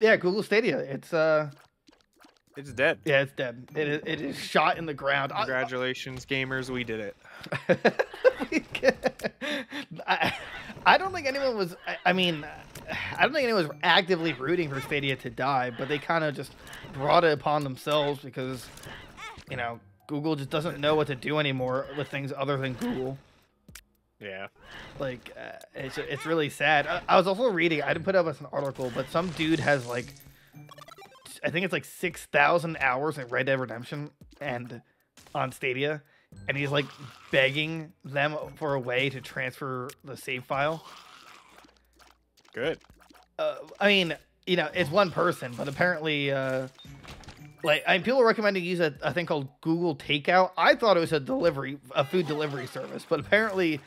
Yeah, Google Stadia. It's dead. Yeah, it's dead. It is shot in the ground. Congratulations, gamers, we did it. I, I don't think anyone was. I mean, I don't think anyone was actively rooting for Stadia to die, but they kind of just brought it upon themselves because, you know, Google just doesn't know what to do anymore with things other than Google. Yeah. Like, it's really sad. I was also reading. I didn't put it up as an article, but some dude has like, I think it's like 6,000 hours in Red Dead Redemption and on Stadia, and he's like begging them for a way to transfer the save file. Good. I mean, you know, it's one person, but apparently, people are recommending use a thing called Google Takeout. I thought it was a food delivery service, but apparently,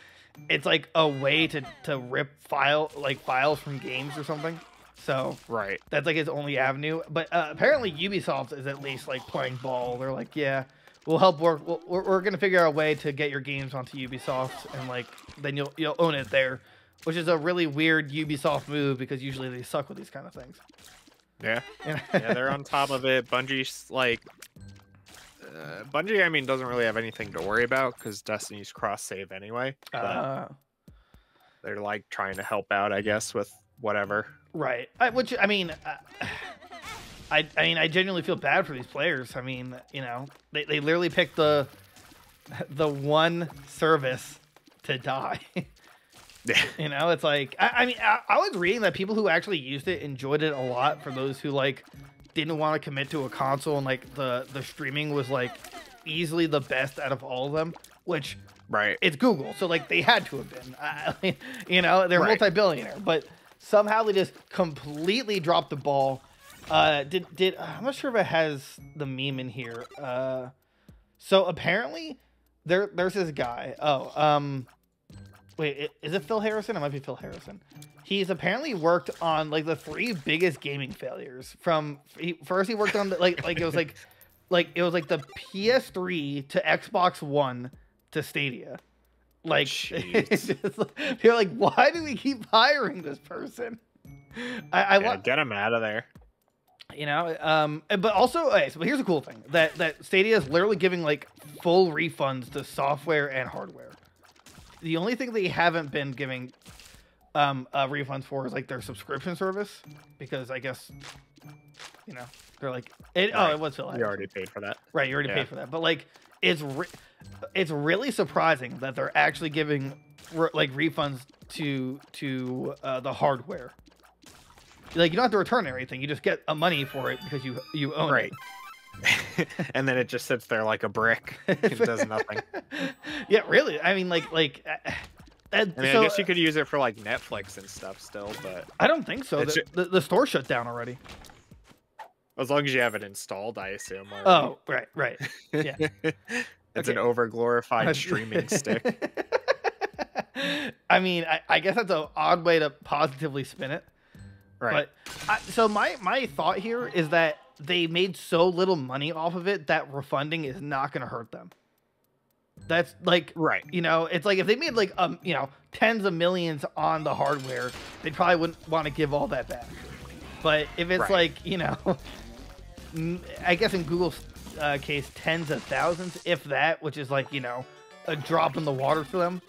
it's like a way to rip files from games or something. So right, that's like his only avenue. But apparently Ubisoft is at least like playing ball. They're like, yeah, we'll help work. We're gonna figure out a way to get your games onto Ubisoft, and like then you'll own it there, which is a really weird Ubisoft move because usually they suck with these kind of things. Yeah, yeah, they're on top of it. Bungie's like, Bungie, I mean, doesn't really have anything to worry about because Destiny's cross save anyway. But they're like trying to help out, I guess, with whatever. Right. Which I mean, I genuinely feel bad for these players. I mean, you know, they literally picked the one service to die. You know, it's like I mean, I was reading that people who actually used it enjoyed it a lot. For those who like didn't want to commit to a console, and like the streaming was like easily the best out of all of them, which right, it's Google, so like they had to have been. You know, they're multi-billionaire, but somehow they just completely dropped the ball. I'm not sure if it has the meme in here. So apparently there's this guy. Wait, is it Phil Harrison? It might be Phil Harrison. He's apparently worked on like the 3 biggest gaming failures. First he worked on the, it was like the PS3 to Xbox One to Stadia. Like, you're like, why do we keep hiring this person? I want get him out of there. You know, but also, okay, so here's a cool thing that Stadia is literally giving like full refunds to software and hardware. The only thing they haven't been giving refunds for is like their subscription service, because I guess, you know, they're like, it was Phil. You already paid for that, right? You already paid for that, but like, it's really surprising that they're actually giving like refunds to the hardware. Like, you don't have to return anything; you just get a money for it because you own it. And then it just sits there like a brick. It does nothing. Yeah, really. I mean, I guess you could use it for like Netflix and stuff still, but I don't think so. The store shut down already. As long as you have it installed, I assume. Already. Oh, right. Yeah. It's an over-glorified streaming stick. I mean, I guess that's an odd way to positively spin it. Right. But so my thought here is that they made so little money off of it that refunding is not going to hurt them. That's like, you know, it's like if they made like, you know, tens of millions on the hardware, they probably wouldn't want to give all that back. But if it's like, you know, I guess in Google's case, tens of thousands, if that, which is like, you know, a drop in the water for them.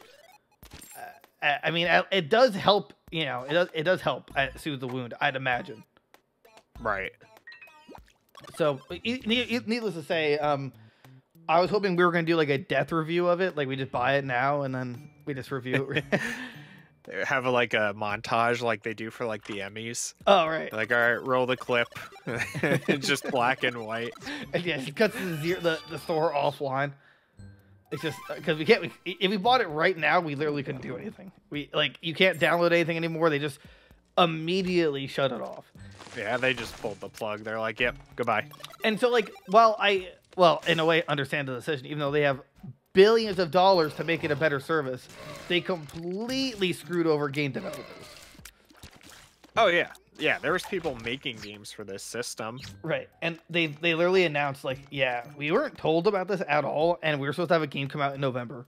I mean, it does help, you know, it does help soothe the wound, I'd imagine. Right. So, needless to say, I was hoping we were going to do like a death review of it. Like, we just buy it now and then we just review it. Have a montage like they do for like the Emmys. Oh, right. Like, all right, roll the clip. It's just black and white. And yeah, it cuts the Thor offline. It's just because we can't. If we bought it right now, we literally couldn't do anything. You can't download anything anymore. They just immediately shut it off. Yeah, they just pulled the plug. They're like, "Yep, goodbye." And so, in a way, understand the decision. Even though they have billions of dollars to make it a better service, they completely screwed over game developers. Oh yeah. There was people making games for this system. Right, and they literally announced like, yeah, we weren't told about this at all, and we were supposed to have a game come out in November.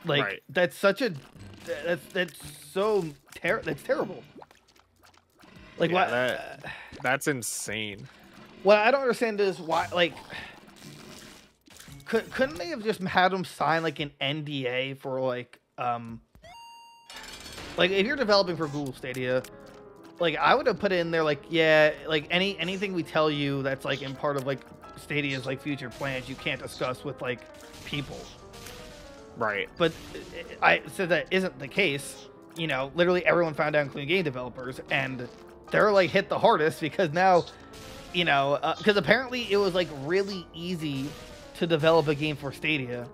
Like, that's such a that's terrible. Like, That's insane. What I don't understand is why, like, couldn't they have just had them sign like an NDA for like if you're developing for Google Stadia, like I would have put it in there like, yeah, like anything we tell you that's like in part of like Stadia's like future plans, you can't discuss with like people. Right. But I said that isn't the case. You know, literally everyone found out, including game developers, and they're like hit the hardest because now, you know, because apparently it was like really easy to develop a game for Stadia,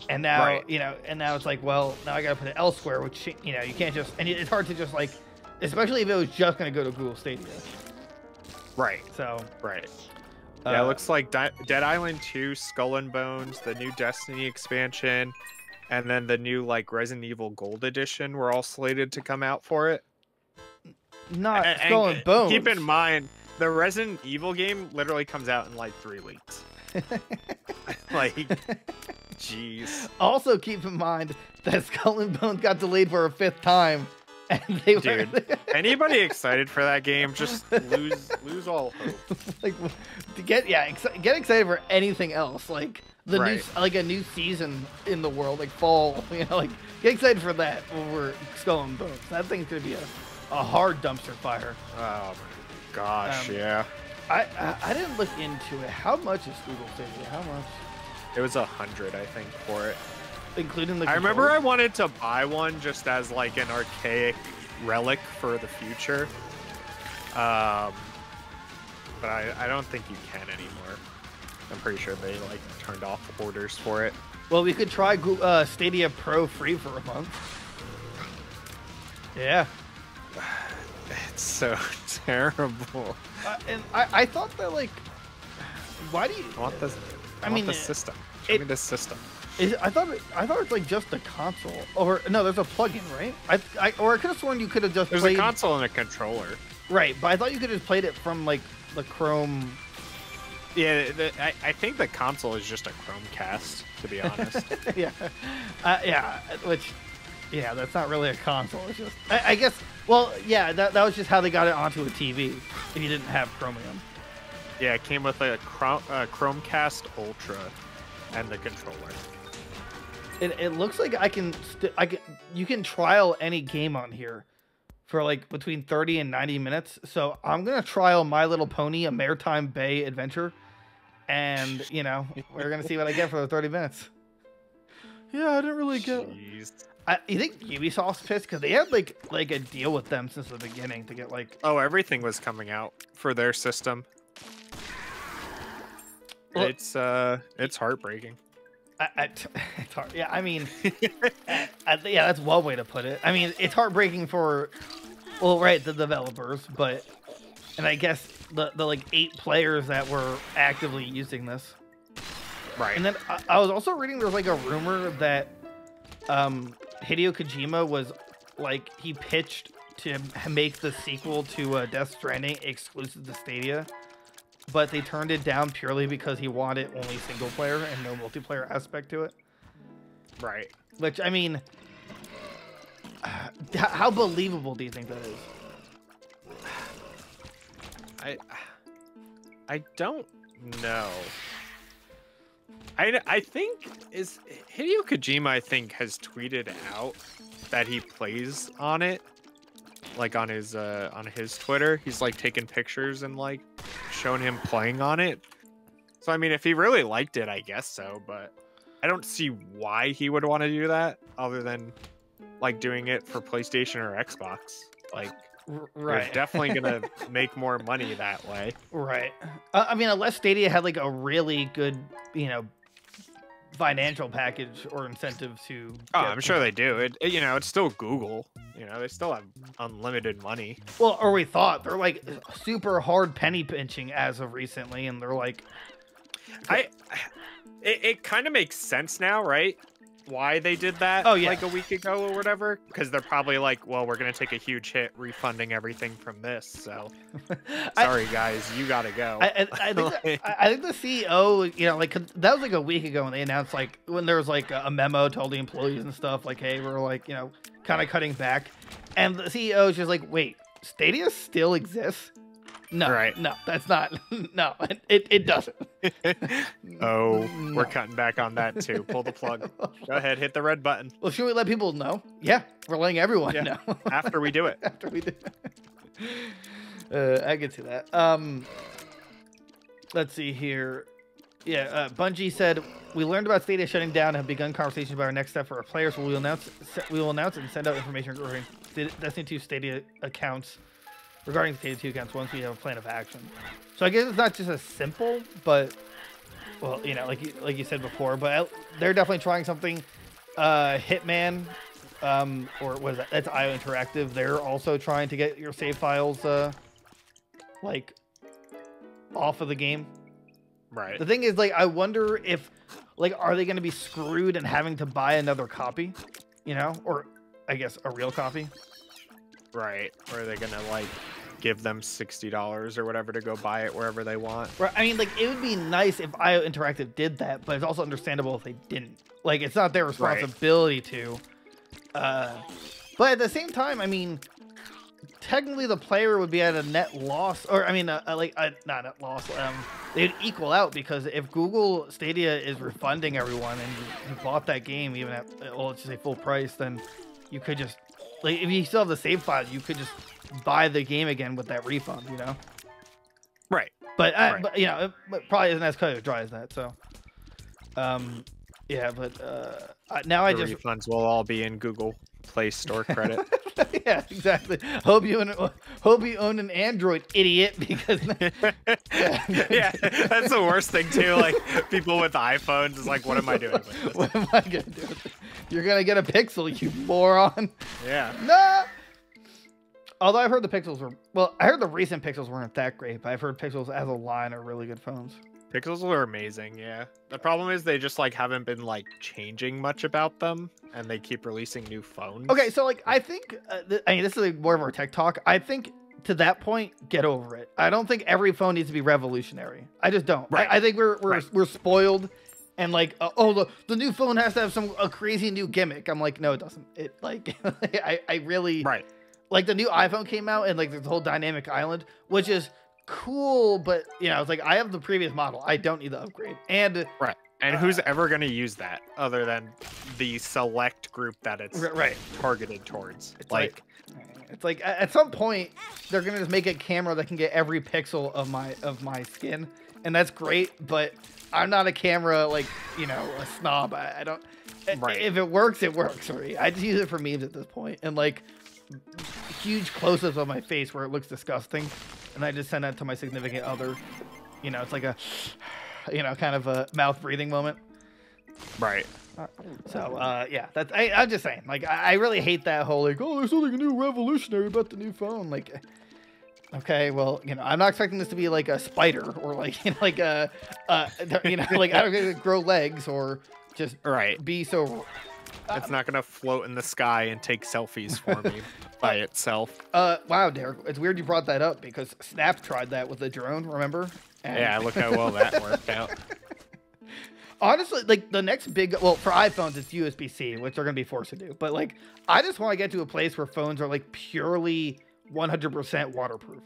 and now you know, and now it's like, well, now I gotta put it elsewhere, which, you know, you can't just, and it's hard to just like, especially if it was just gonna go to Google Stadia. Right. So. Right. Yeah, it looks like Dead Island 2, Skull and Bones, the new Destiny expansion, and then the new like Resident Evil Gold Edition were all slated to come out for it. Not Skull and Bones. Keep in mind, the Resident Evil game literally comes out in like 3 weeks. Like, jeez. Also, keep in mind that Skull and Bones got delayed for a 5th time, and they Dude, anybody excited for that game? Just lose all hope. Like, to get excited for anything else, like the new, like a new season in the world, like fall. You know, like get excited for that over Skull and Bones. That thing's gonna be a hard dumpster fire. Oh my gosh, yeah. I didn't look into it. How much is Google Stadia? How much? It was 100, I think, for it. Including the I remember I wanted to buy one just as like an archaic relic for the future. But I don't think you can anymore. I'm pretty sure they like turned off orders for it. Well, we could try Stadia Pro free for a month. Yeah. It's so terrible. And I thought that, like, why do you want this? I mean, the system. Show me this system. I thought it's like just a console, or no, there's a plugin, right? I could have sworn you could have just. There's a console and a controller. Right, but I thought you could have played it from like the Chrome. Yeah, I think the console is just a Chromecast, to be honest. Yeah, yeah, which, yeah, that's not really a console. It's just, I guess. Well, yeah, that was just how they got it onto a TV if you didn't have Chromium. Yeah, it came with a Chromecast Ultra and the controller. It looks like you can trial any game on here for like between 30 and 90 minutes. So I'm gonna trial My Little Pony: A Maritime Bay Adventure, and you know, we're gonna see what I get for the 30 minutes. Yeah, I didn't really get. You think Ubisoft's pissed because they had like a deal with them since the beginning to get like. Oh, everything was coming out for their system. Well, it's heartbreaking. It's hard. Yeah, I mean, yeah, that's one way to put it. I mean, it's heartbreaking for, well, right, the developers, but, and I guess the like 8 players that were actively using this. Right. And then I was also reading there's like a rumor that Hideo Kojima was like, he pitched to make the sequel to Death Stranding exclusive to Stadia. But they turned it down purely because he wanted only single player and no multiplayer aspect to it. Right. Which, I mean, how believable do you think that is? I don't know. I think Hideo Kojima, I think, has tweeted out that he plays on it. Like on his Twitter, he's like taking pictures and like showing him playing on it. So I mean, if he really liked it, I guess so, but I don't see why he would want to do that other than like doing it for PlayStation or Xbox. Like, right, you're definitely gonna make more money that way. Right. I mean, unless Stadia had like a really good, you know, financial package or incentive to. Oh, I'm sure they do. It you know, it's still Google. You know, they still have unlimited money. Well, or we thought they're like super hard penny pinching as of recently, and they're like, it kind of makes sense now, right? Why they did that? Oh, yeah. Like a week ago or whatever, because they're probably like, well, we're gonna take a huge hit refunding everything from this. So, sorry guys, you gotta go. I think the CEO, you know, like that was like a week ago when they announced like when there was like a memo to all the employees and stuff, like, hey, we're like, you know, kind of cutting back, and the CEO is just like, wait, Stadia still exists? No, right. No, that's not. No, it doesn't. Oh, no. We're cutting back on that too. Pull the plug. Go ahead, hit the red button. Well, should we let people know? Yeah, we're letting everyone know. After we do it. After we do it. I can see that. Let's see here. Yeah, Bungie said, we learned about Stadia shutting down and have begun conversations about our next step for our players. We will announce and send out information regarding Destiny 2 Stadia accounts, once we have a plan of action. So I guess it's not just as simple, but, well, you know, like you said before, but they're definitely trying something. Hitman, or what is that? That's IO Interactive. They're also trying to get your save files, like, off of the game. Right. The thing is, like, I wonder if, like, are they going to be screwed and having to buy another copy, you know, or I guess a real copy. Right. Or are they going to, like, give them $60 or whatever to go buy it wherever they want? Right. I mean, like, it would be nice if IO Interactive did that, but it's also understandable if they didn't. Like, it's not their responsibility to. But at the same time, I mean, technically the player would be at a net loss, or I mean, not net loss. They'd equal out, because if Google Stadia is refunding everyone and you bought that game even at, well, let's just say full price, then you could just, like, if you still have the save file, you could just buy the game again with that refund, you know? Right. But, but you know, it probably isn't as cut and dry as that. So, yeah, but now I just refunds will all be in Google Play Store credit. Yeah, exactly. Hope you own an Android, idiot, because yeah, that's the worst thing too. Like, people with iPhones is like, what am I doing with this? What am I gonna do with it? You're gonna get a Pixel, you moron. Yeah. No. Although I've heard the Pixels were, well, I heard the recent Pixels weren't that great, but I've heard Pixels as a line are really good phones. Pixels are amazing, yeah. The problem is they just, like, haven't been, like, changing much about them, and they keep releasing new phones. Okay, so, like, I think, I mean, this is like more of our tech talk. I think to that point, get over it. I don't think every phone needs to be revolutionary. I just don't. Right. I think we're spoiled, and like, oh, the new phone has to have a crazy new gimmick. I'm like, no, it doesn't. It, like, I really like the new iPhone came out, and like the whole dynamic island, which is cool, but you know, it's like, I have the previous model. I don't need the upgrade. And and who's ever going to use that other than the select group that it's targeted towards? It's like at some point they're gonna just make a camera that can get every pixel of my skin, and that's great. But I'm not a camera, like, you know, a snob. I don't. If it works, it works. Sorry, I just use it for memes at this point, and like huge close-ups of my face where it looks disgusting, and I just send that to my significant other. You know, it's like a, you know, kind of a mouth breathing moment. Right. So, yeah, that's, I'm just saying, like, I really hate that whole, like, oh, there's something new revolutionary about the new phone. Like, okay, well, you know, I'm not expecting this to be like a spider or like, you know, like you know, like, I don't gonna grow legs or just be so. It's not gonna float in the sky and take selfies for me by itself. Wow, Derek, it's weird you brought that up, because Snap tried that with the drone, remember? And yeah, look how well that worked out. Honestly, like, the next big, well, for iPhones, it's USB-C, which they're going to be forced to do. But, like, I just want to get to a place where phones are, like, purely 100% waterproof.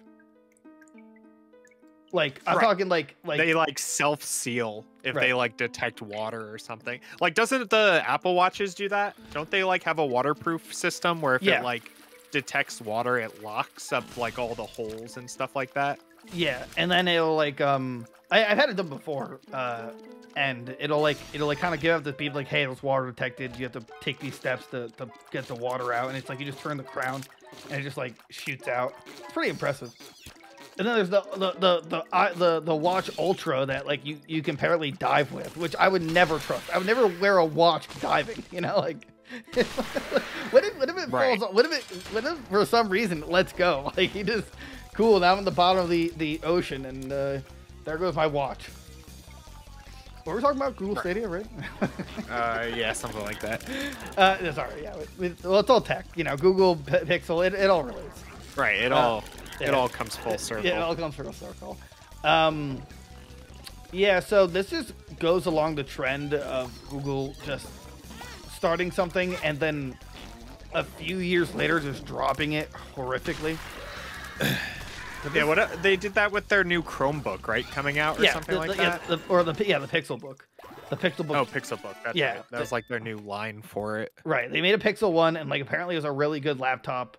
Like, I'm talking, like... They, like, self-seal if they, like, detect water or something. Like, doesn't the Apple Watches do that? Don't they, like, have a waterproof system where if it, like, detects water, it locks up, like, all the holes and stuff like that? Yeah, and then it'll, like, I've had it done before, and it'll kind of give up the people, like, hey, it's water detected, you have to take these steps to get the water out, and it's like you just turn the crown and it just like shoots out. It's pretty impressive. And then there's the Watch Ultra that, like, you can apparently dive with, which I would never trust. I would never wear a watch diving, you know, like, what if it falls off? What if for some reason it lets go? Like, you just, cool, now I'm in the bottom of the ocean, and there goes my watch. What were we talking about? Google Stadia, right? Yeah, something like that. Sorry, yeah. Well, it's all tech, you know. Google Pixel, it all relates. Right. It all comes full circle. Yeah, it all comes full circle. Yeah. So this just goes along the trend of Google just starting something and then a few years later just dropping it horrifically. Yeah, they did that with their new Chromebook, right? Coming out or something like that. Yeah, the Pixel Book. The Pixel Book. Oh, Pixel Book. That's right. That was like their new line for it. Right. They made a Pixel one, and like apparently it was a really good laptop.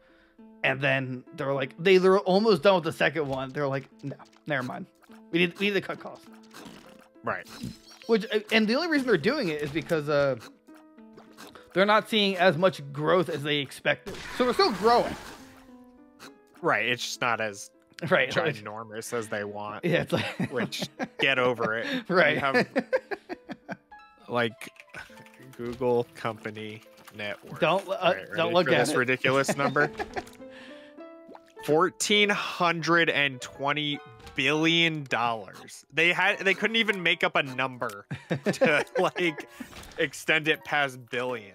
And then they were like, they were almost done with the second one. They were like, no, never mind. We need to cut costs. Right. And the only reason they're doing it is because they're not seeing as much growth as they expected. So they're still growing. Right. It's just not as ginormous as they want. Yeah, it's like which get over it. Right. You have like Google company net worth. Don't look at this ridiculous number. $1,420 billion. They couldn't even make up a number to like extend it past billion.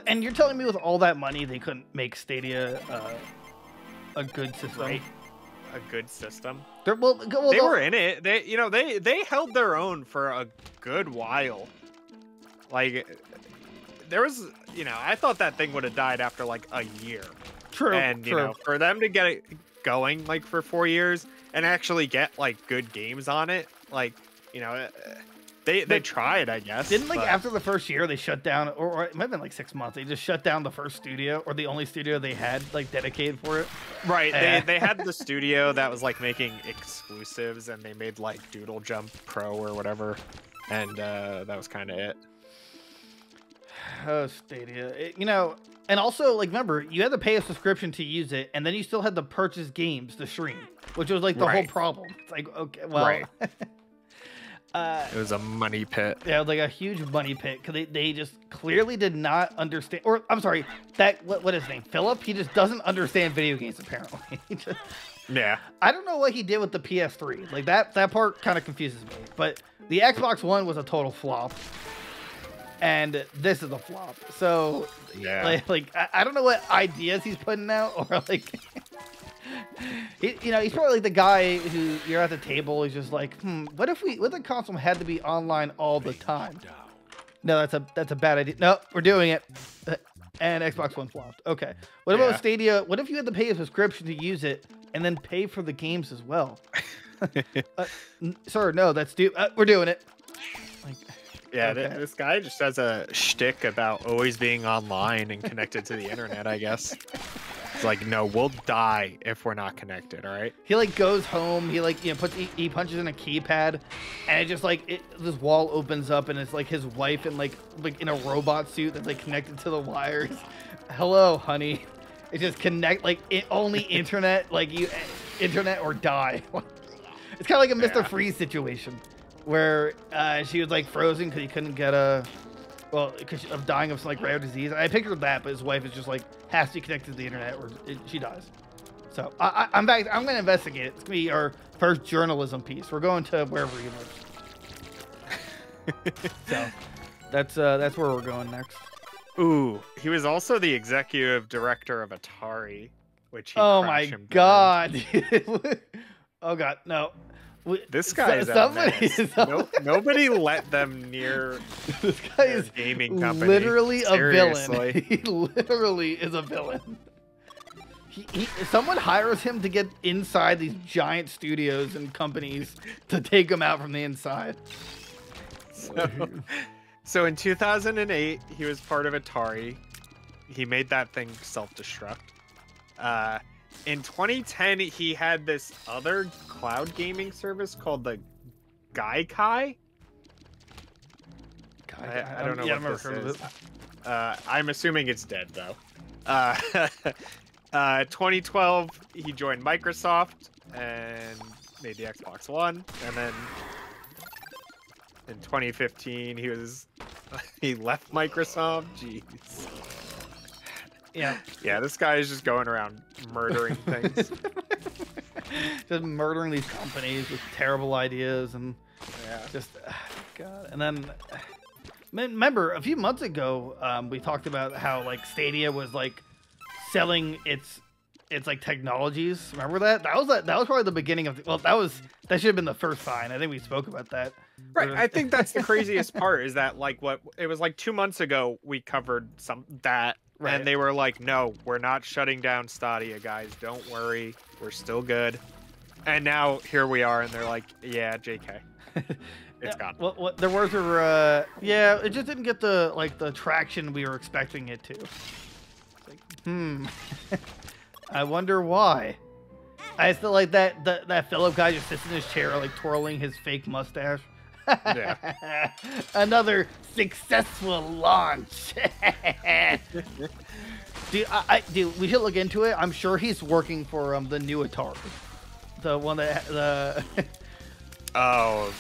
And you're telling me with all that money they couldn't make Stadia a good system? Right. A good system. They were in it. They held their own for a good while. Like there was, I thought that thing would have died after like a year. True. And for them to get it going like for 4 years and actually get like good games on it, like they tried, I guess. Didn't after the first year they shut down, or it might have been like 6 months. They just shut down the first studio, or the only studio they had like dedicated for it. Right. They had the studio that was like making exclusives, and they made like Doodle Jump Pro or whatever, and that was kind of it. Oh, Stadia. And also, like, remember, you had to pay a subscription to use it, and then you still had to purchase games to stream, which was like the whole problem. It's like, okay, well. Right. It was a money pit. Yeah, like a huge money pit, because they just clearly did not understand. Or, I'm sorry, what is his name? Philip? He just doesn't understand video games, apparently. Yeah. I don't know what he did with the PS3. Like, that part kind of confuses me. But the Xbox One was a total flop. And this is a flop. So, yeah. Like I don't know what ideas he's putting out, or like, he's probably like the guy who you're at the table. He's just like, what if the console had to be online all the time? No, that's a bad idea. No, we're doing it. And Xbox One flopped. Okay. What about Stadia? What if you had to pay a subscription to use it and then pay for the games as well? Sir, no, that's we're doing it. Like. Yeah, okay. This guy just has a shtick about always being online and connected to the internet, I guess. It's like, no, we'll die if we're not connected, all right? He like goes home, he like, he punches in a keypad, and it just like, this wall opens up, and it's like his wife in like in a robot suit that's like connected to the wires. Hello, honey. It just only internet, like internet or die. It's kind of like a Mr. Freeze situation. Where she was like frozen because he couldn't get because of dying of some like rare disease. And I pictured that, but his wife is just like has to be connected to the internet or she dies. So I'm back. I'm gonna investigate. It's gonna be our first journalism piece. We're going to wherever he lives. So that's where we're going next. Ooh, he was also the executive director of Atari, which he oh my god. Oh god, no. This guy is nobody let them near this guy is gaming company. Literally a villain. He literally is a villain. Someone hires him to get inside these giant studios and companies to take him out from the inside. So in 2008, he was part of Atari. He made that thing self-destruct. In 2010, he had this other cloud gaming service called the Gaikai. I don't know what this is. I'm assuming it's dead, though. 2012, he joined Microsoft and made the Xbox One. And then in 2015, he left Microsoft. Jeez. Yeah. Yeah, this guy is just going around murdering things. Just murdering these companies with terrible ideas and just God. And then remember a few months ago, we talked about how like Stadia was like selling its like technologies. Remember that? That was probably the beginning of that should have been the first sign. I think we spoke about that. Right. I think that's the craziest part is that like it was like 2 months ago we covered that. Right. And they were like, no, we're not shutting down Stadia, guys. Don't worry. We're still good. And now here we are, and they're like, yeah, JK. It's gone. What their words were, yeah, it just didn't get the traction we were expecting it to. It's like, I wonder why. I still like that Philip guy just sits in his chair, like twirling his fake mustache. Yeah. Another successful launch. Dude, we should look into it. I'm sure he's working for the new Atari, the one that Oh,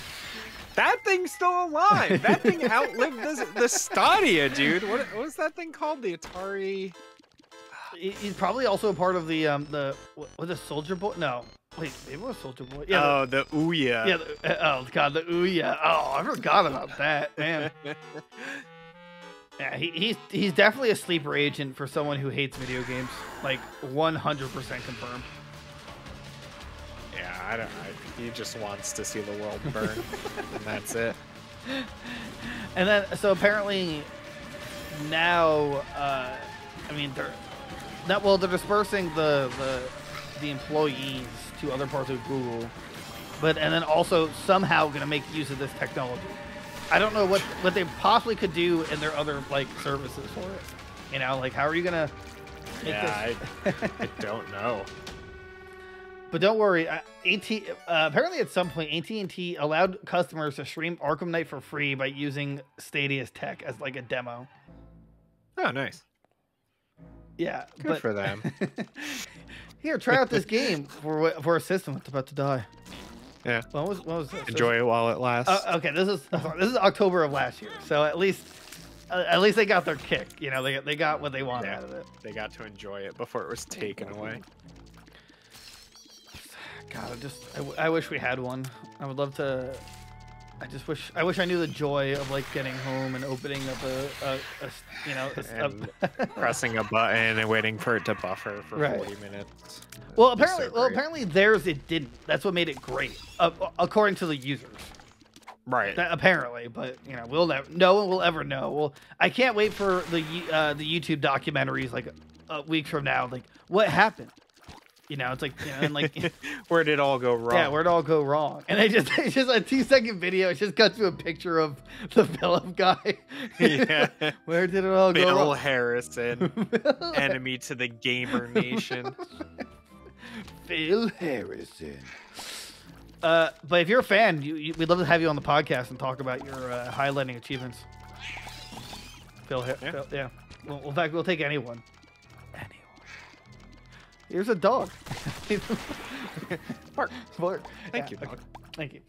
that thing's still alive. That thing outlived the Stadia, dude. What was that thing called? The Atari. He's probably also a part of the was it Soldier Boy? No, wait, maybe it was Soldier Boy. Yeah. Oh, the Ouya. Yeah. Oh God, the Ouya. Oh, I forgot about that, man. Yeah, he's definitely a sleeper agent for someone who hates video games. Like 100% confirmed. Yeah, he just wants to see the world burn, and that's it. And then, so apparently now, I mean, they're dispersing the employees to other parts of Google, and then also somehow going to make use of this technology. I don't know what they possibly could do in their other like services for it. You know, like how are you gonna make this? I don't know. But don't worry, apparently at some point AT&T allowed customers to stream Arkham Knight for free by using Stadia's tech as like a demo. Oh, nice. Yeah, good for them. Here, try out this game for a system that's about to die. Yeah. What was this? Enjoy it while it lasts. Okay, this is October of last year, so at least they got their kick. You know, they got what they wanted out of it. They got to enjoy it before it was taken away. God, I wish we had one. I would love to. I wish I knew the joy of like getting home and opening up pressing a button and waiting for it to buffer for 40 minutes. Well, apparently theirs it didn't. That's what made it great, according to the users. Right. Apparently, but you know, no one will ever know. Well, I can't wait for the YouTube documentaries like weeks from now. Like, what happened? You know, it's like, you know, and like, where did it all go wrong? Yeah, where'd it all go wrong? And it's just a 2-second video. It just cuts to a picture of the Philip guy. Yeah. Where did it all go wrong? Bill Harrison, enemy to the gamer nation. Phil Harrison. But if you're a fan, we'd love to have you on the podcast and talk about your highlighting achievements. Phil, yeah. Well, in fact, we'll take anyone. Here's a dog. Bark. Bark. Thank you, dog. Thank you.